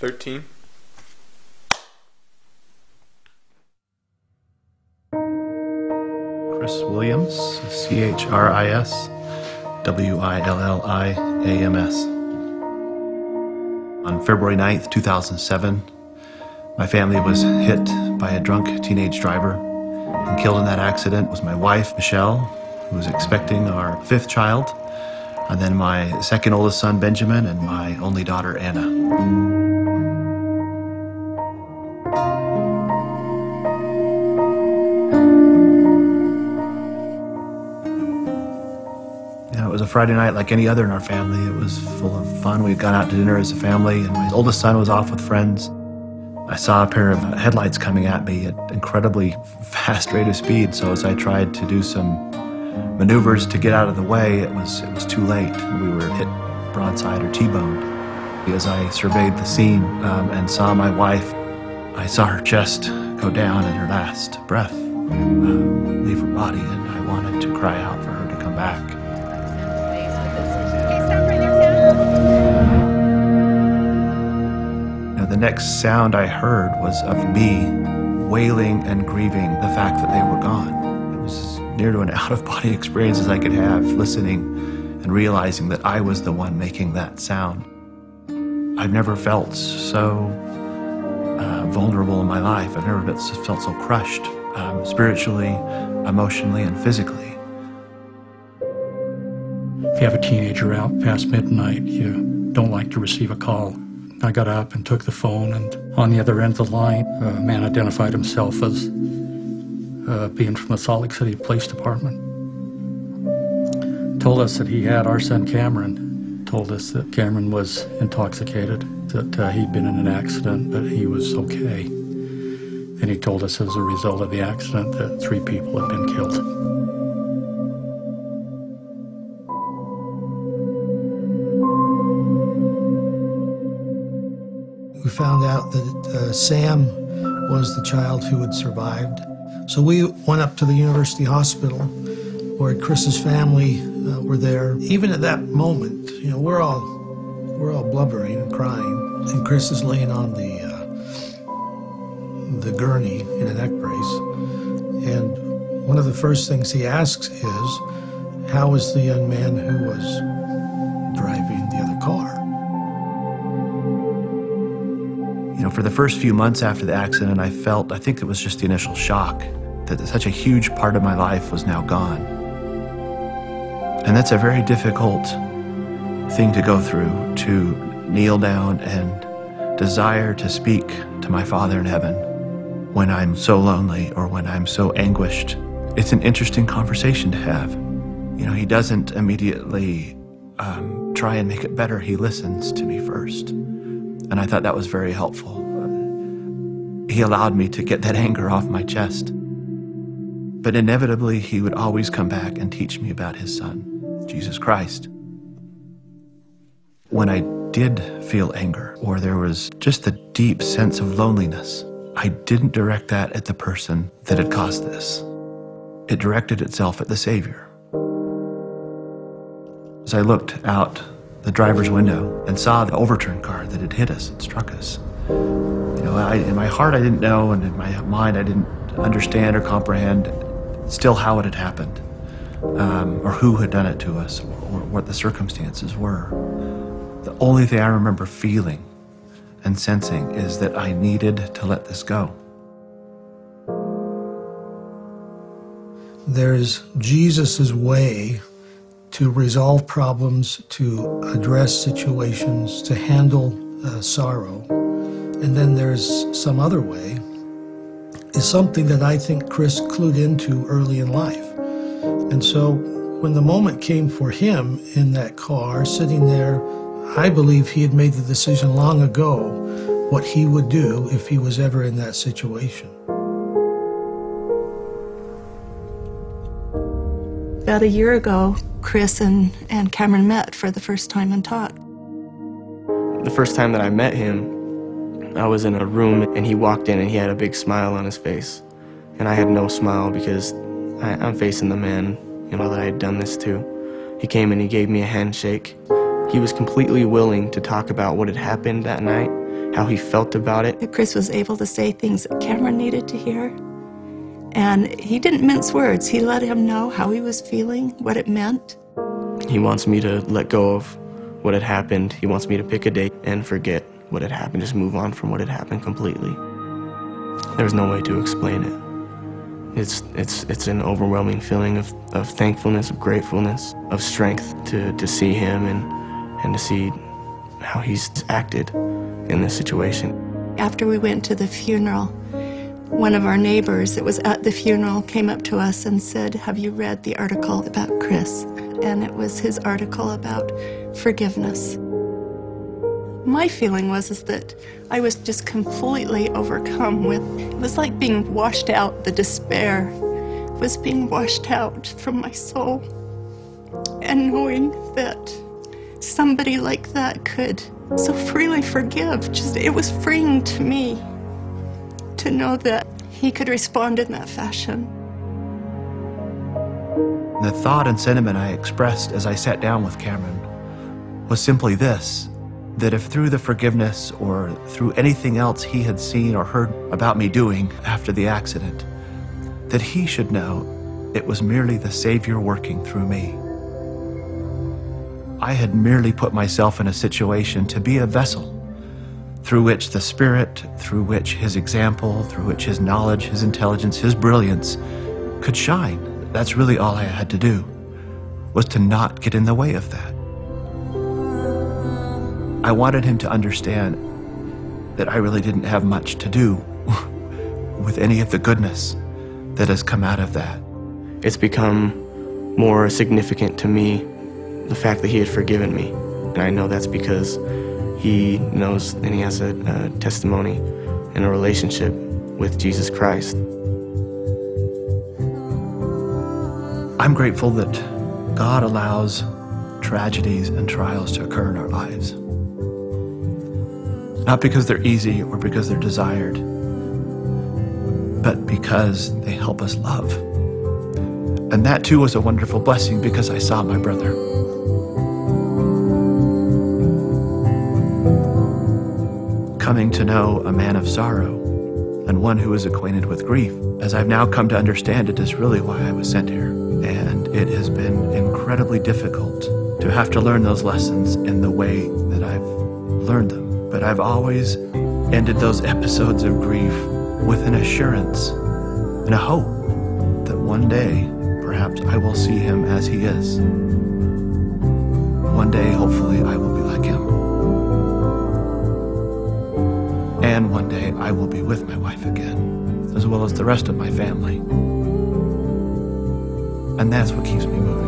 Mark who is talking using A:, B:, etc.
A: 13.
B: Chris Williams, C-H-R-I-S, W-I-L-L-I-A-M-S. On February 9th, 2007, my family was hit by a drunk teenage driver, and killed in that accident was my wife, Michelle, who was expecting our 5th child, and then my 2nd oldest son, Benjamin, and my only daughter, Anna. It was a Friday night like any other in our family. It was full of fun. We'd gone out to dinner as a family, and my oldest son was off with friends. I saw a pair of headlights coming at me at incredibly fast rate of speed, so as I tried to do some maneuvers to get out of the way, it was too late. We were hit broadside or T-boned. As I surveyed the scene and saw my wife, I saw her chest go down and her last breath leave her body, and I wanted to cry out for her to come back. The next sound I heard was of me wailing and grieving the fact that they were gone. It was as near to an out-of-body experience as I could have, listening and realizing that I was the one making that sound. I've never felt so vulnerable in my life. I've never felt so crushed, spiritually, emotionally, and physically.
C: If you have a teenager out past midnight, you don't like to receive a call. I got up and took the phone, and on the other end of the line, a man identified himself as being from the Salt Lake City Police Department. Told us that he had our son Cameron. Told us that Cameron was intoxicated, that he'd been in an accident, but he was okay. Then he told us as a result of the accident that 3 people had been killed.
D: We found out that Sam was the child who had survived. So we went up to the University Hospital where Chris's family were there. Even at that moment, you know, we're all blubbering and crying, and Chris is laying on the gurney in a neck brace. And one of the first things he asks is, how is the young man who was driving the other car?
B: You know, for the first few months after the accident, I think it was just the initial shock that such a huge part of my life was now gone. And that's a very difficult thing to go through, to kneel down and desire to speak to my Father in heaven when I'm so lonely or when I'm so anguished. It's an interesting conversation to have. You know, he doesn't immediately try and make it better. He listens to me first. And I thought that was very helpful. He allowed me to get that anger off my chest. But inevitably, he would always come back and teach me about his son, Jesus Christ. When I did feel anger, or there was just a deep sense of loneliness, I didn't direct that at the person that had caused this. It directed itself at the Savior. As I looked out the driver's window and saw the overturned car that had hit us and struck us, you know, in my heart I didn't know, and in my mind I didn't understand or comprehend still how it had happened, or who had done it to us, or what the circumstances were. The only thing I remember feeling and sensing is that I needed to let this go.
D: There's Jesus' way to resolve problems, to address situations, to handle sorrow. And then there's some other way. Is something that I think Chris clued into early in life. And so when the moment came for him in that car, sitting there, I believe he had made the decision long ago what he would do if he was ever in that situation.
E: About a year ago, Chris and Cameron met for the first time and talked.
F: The first time that I met him, I was in a room and he walked in and he had a big smile on his face. And I had no smile because I'm facing the man, you know, that I had done this to. He came and he gave me a handshake. He was completely willing to talk about what had happened that night how he felt about it.
E: Chris was able to say things that Cameron needed to hear. And he didn't mince words. He let him know how he was feeling, what it meant.
F: He wants me to let go of what had happened. He wants me to pick a date and forget what had happened, just move on from what had happened completely. There's no way to explain it. It's an overwhelming feeling of thankfulness, of gratefulness, of strength to see him and to see how he's acted in this situation.
E: After we went to the funeral, one of our neighbors that was at the funeral came up to us and said, "Have you read the article about Chris?" And it was his article about forgiveness. My feeling was that I was just completely overcome with, it was like being washed out, the despair was being washed out from my soul. And knowing that somebody like that could so freely forgive, it was freeing to me to know that he could respond in that fashion.
B: The thought and sentiment I expressed as I sat down with Cameron was simply this, that if through the forgiveness or through anything else he had seen or heard about me doing after the accident, that he should know it was merely the Savior working through me. I had merely put myself in a situation to be a vessel through which the Spirit, through which his example, through which his knowledge, his intelligence, his brilliance could shine. That's really all I had to do, was to not get in the way of that. I wanted him to understand that I really didn't have much to do with any of the goodness that has come out of that.
F: It's become more significant to me, the fact that he had forgiven me. And I know that's because he knows and he has a testimony and a relationship with Jesus Christ.
B: I'm grateful that God allows tragedies and trials to occur in our lives. Not because they're easy or because they're desired, but because they help us love. And that too was a wonderful blessing because I saw my brother. Coming to know a man of sorrow and one who is acquainted with grief, as I've now come to understand, it is really why I was sent here. And it has been incredibly difficult to have to learn those lessons in the way that I've learned them. But I've always ended those episodes of grief with an assurance and a hope that one day, perhaps I will see him as he is. One day, hopefully, I will be like him. And one day, I will be with my wife again, as well as the rest of my family. And that's what keeps me moving.